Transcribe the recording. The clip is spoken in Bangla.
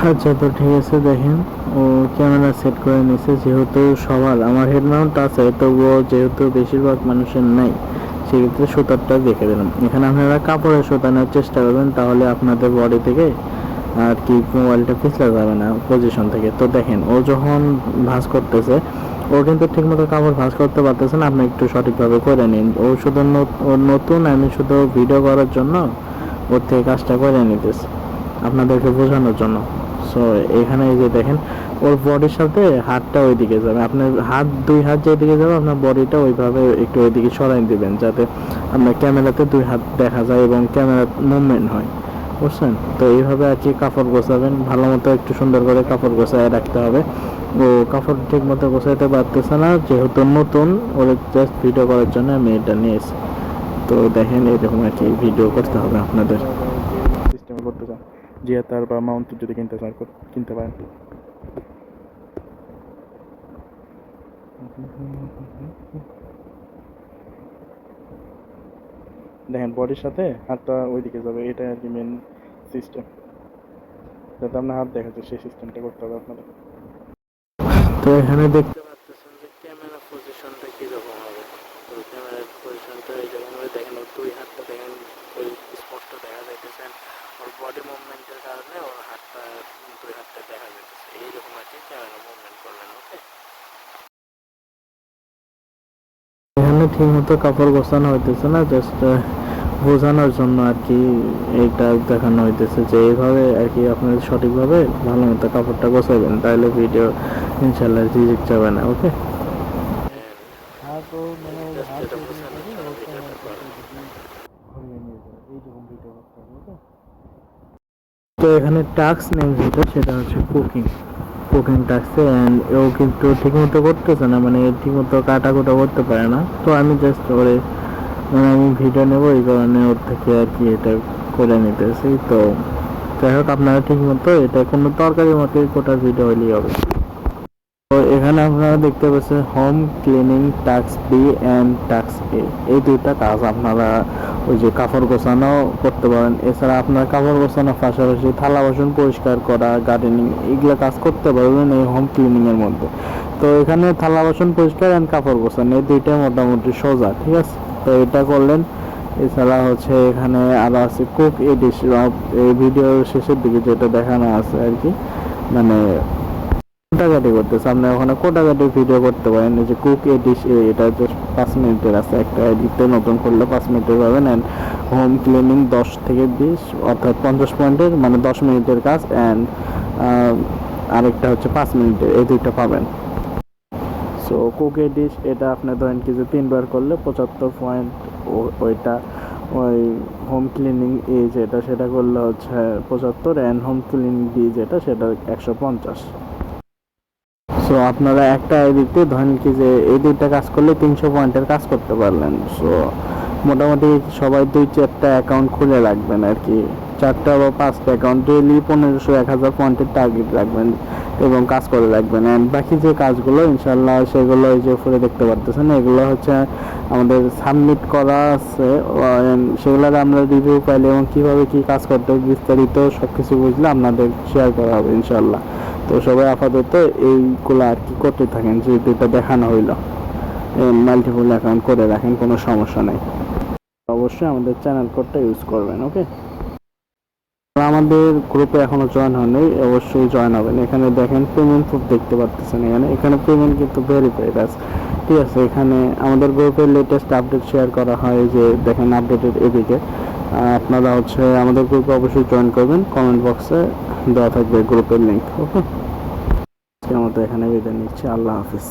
আচ্ছা, তো ঠিক আছে। দেখেন, ও ক্যামেরা সেট করে নিছে, যেহেতু সবার আমার হেড মাউন্ট আছে, তবুও যেহেতু বেশিরভাগ মানুষের নাই, সেক্ষেত্রে সুতারটা দেখে দিলাম। এখানে আপনারা কাপড়ের সুতা নেওয়ার চেষ্টা করবেন, তাহলে আপনাদের বডি থেকে আর কি মোবাইলটা পিছলা যাবে না পজিশন থেকে। তো দেখেন, ও যখন ভাঁজ করতেছে, ও কিন্তু ঠিকমতো কাপড় ভাঁজ করতে পারতেছে না। আপনি একটু সঠিকভাবে করে নিন। ও শুধু ওর নতুন, আমি শুধু ভিডিও করার জন্য ওর থেকে কাজটা করে নিতেছি আপনাদেরকে বোঝানোর জন্য। সো এখানে এই যে দেখেন, ওর বডির সাথে হাতটা ওইদিকে যাবে, আপনার হাত দুই হাত যেদিকে যাবে আপনার বডিটা ওইভাবে একটু ওইদিকে সরাই দিবেন, যাতে আপনার ক্যামেরাতে দুই হাত দেখা যায় এবং ক্যামেরা মুভমেন্ট হয়, বুঝছেন? তো এইভাবে আর কি কাপড় গোছাবেন, ভালো মতো একটু সুন্দর করে কাপড় গোছায় রাখতে হবে। ও কাপড় ঠিক মতো গোছাইতে পারতেছে না, যেহেতু নতুন, ওর জাস্ট ভিডিও করার জন্য আমি এটা নিয়েছি। তো দেখেন, এরকম আর কি ভিডিও করতে হবে আপনাদের। সিস্টেমে করতে চান, জিয়াতার বা মাউন্ট যদি কিনতে চান কিনতে পারেন। দেখেন, বডির সাথে হাতটা ওইদিকে যাবে, এটা আর কি মেন সিস্টেম, যাতে আপনার হাত দেখা যায় সেই সিস্টেমটা করতে হবে আপনাদের। তো এখানে দেখতে পাচ্ছেন যে ক্যামেরা পজিশনটা কীরকম হবে। তো ক্যামেরার পজিশনটা এইরকম হবে। দেখেন, ওর দুই হাতটা দেখেন ওই স্পষ্ট দেখা যাইতেছেন, ওর বডি মুভমেন্টের কারণে ওর হাতটা, দুই হাতটা দেখা যাইতেছে। এইরকম আর কি ক্যামেরা মুভমেন্ট করলেন। ওকে, এখানে ঠিক মতো কাপড় গোছানো হইতেছে না, জাস্ট বোঝানোর জন্য আর কি এইটা দেখানো হইতেছে যে এইভাবে আর কি আপনাদের সঠিকভাবে ভালো মতো কাপড়টা গোছাবেন, তাহলে ভিডিও ইনশাল্লাহ রিজেক্ট যাবে না। ওকে, তো এখানে টাস্ক নেম যেটা, সেটা হচ্ছে কুকিং কুকিং টাস্কে। অ্যান্ড ও কিন্তু ঠিকমতো করতেছে না, মানে ঠিকমতো কাটাকুটা করতে পারে না। তো আমি জাস্ট ওরে, মানে আমি ভিডিও নেবো এই কারণে ওর থেকে আর কি এটা করে নিতেছি। তো যাই হোক, আপনারা ঠিক মতো, এটা কোনো তরকারির মতো গোটা ভিডিও হইলেই হবে। তো এখানে আপনারা দেখতে পাচ্ছেন home cleaning task B and task A, এই দুইটা কাজ আপনারা ওই যে কাপড় গোছানো করতে পারেন। এছাড়া আপনার কাপড় গোছানোর পাশাপাশি থালা বাসন পরিষ্কার করা, গার্ডেনিং, এগুলো কাজ করতে পারবেন এই হোম ক্লিনিংয়ের মধ্যে। তো এখানে থালা বাসন পরিষ্কার অ্যান্ড কাপড় গোছানো, এই দুইটাই মোটামুটি সোজা, ঠিক আছে? তো এটা করলেন। এছাড়া হচ্ছে এখানে আরও আছে কুক এডিশ, এই ভিডিওর শেষের দিকে যেটা দেখানো আছে আর কি, মানে কোটাকাটি করতেছে। আপনি ওখানে কোটাকাটি ভিডিও করতে পারেন। এই যে কুক এডিশ, এটা জাস্ট 5 মিনিটের আছে, একটা এডিটে নতুন করলে 5 মিনিটের পাবেন। অ্যান্ড হোম ক্লিনিং 10 থেকে 20, অর্থাৎ 50 পয়েন্টের, মানে 10 মিনিটের কাজ। অ্যান্ড আরেকটা হচ্ছে 5 মিনিটের, এই দুইটা পাবেন। সো কুক এডিশ, এটা আপনি ধরেন কি যে 3 বার করলে 75 পয়েন্ট, ওইটা ওই হোম ক্লিনিং এ যেটা, সেটা করলে হচ্ছে 75। অ্যান্ড হোম ক্লিনিং বি যেটা, সেটা 150। সো আপনারা একটা আইডিতে ধরেন কি যে এই দুইটা কাজ করলে 300 পয়েন্টের কাজ করতে পারলেন। সো মোটামুটি সবাই 2-4টা অ্যাকাউন্ট খুলে রাখবেন আর কি, 4টা বা 5টা অ্যাকাউন্ট, ডেইলি 1500-1000 পয়েন্টের টার্গেট রাখবেন এবং কাজ করে রাখবেন। অ্যান্ড বাকি যে কাজগুলো ইনশাল্লাহ, সেগুলো এই যে উপরে দেখতে পারতেছেন, এগুলো হচ্ছে আমাদের সাবমিট করা আছে, সেগুলোর আমরা রিভিউ পাইলে এবং কীভাবে কী কাজ করতে বিস্তারিত সব কিছু বুঝলে আপনাদের শেয়ার করা হবে ইনশাল্লাহ। তো সবাই আপাতত এইগুলো আর কি করতে থাকেন, যে দুটো দেখানো হইলো, মাল্টিপল অ্যাকাউন্ট করে রাখেন, কোনো সমস্যা নেই। অবশ্যই আমাদের চ্যানেল কোডটা ইউজ করবেন। ওকে, আমাদের গ্রুপে এখনো জয়েন হয়নি, অবশ্যই জয়েন হবেন। এখানে দেখেন পেমেন্ট প্রুফ দেখতে পাচ্ছেন, এখানে পেমেন্ট কিন্তু ভেরিফাইড আছে, ঠিক আছে? এখানে আমাদের গ্রুপের লেটেস্ট আপডেট শেয়ার করা হয়, যে দেখেন আপডেটেড এদিকে। আপনারা হচ্ছে আমাদের গ্রুপে অবশ্যই জয়েন করবেন, কমেন্ট বক্সে দেওয়া থাকবে গ্রুপের লিঙ্ক। ওকে, আজকের মতো এখানে বিদায় নিচ্ছি, আল্লাহ হাফিজ।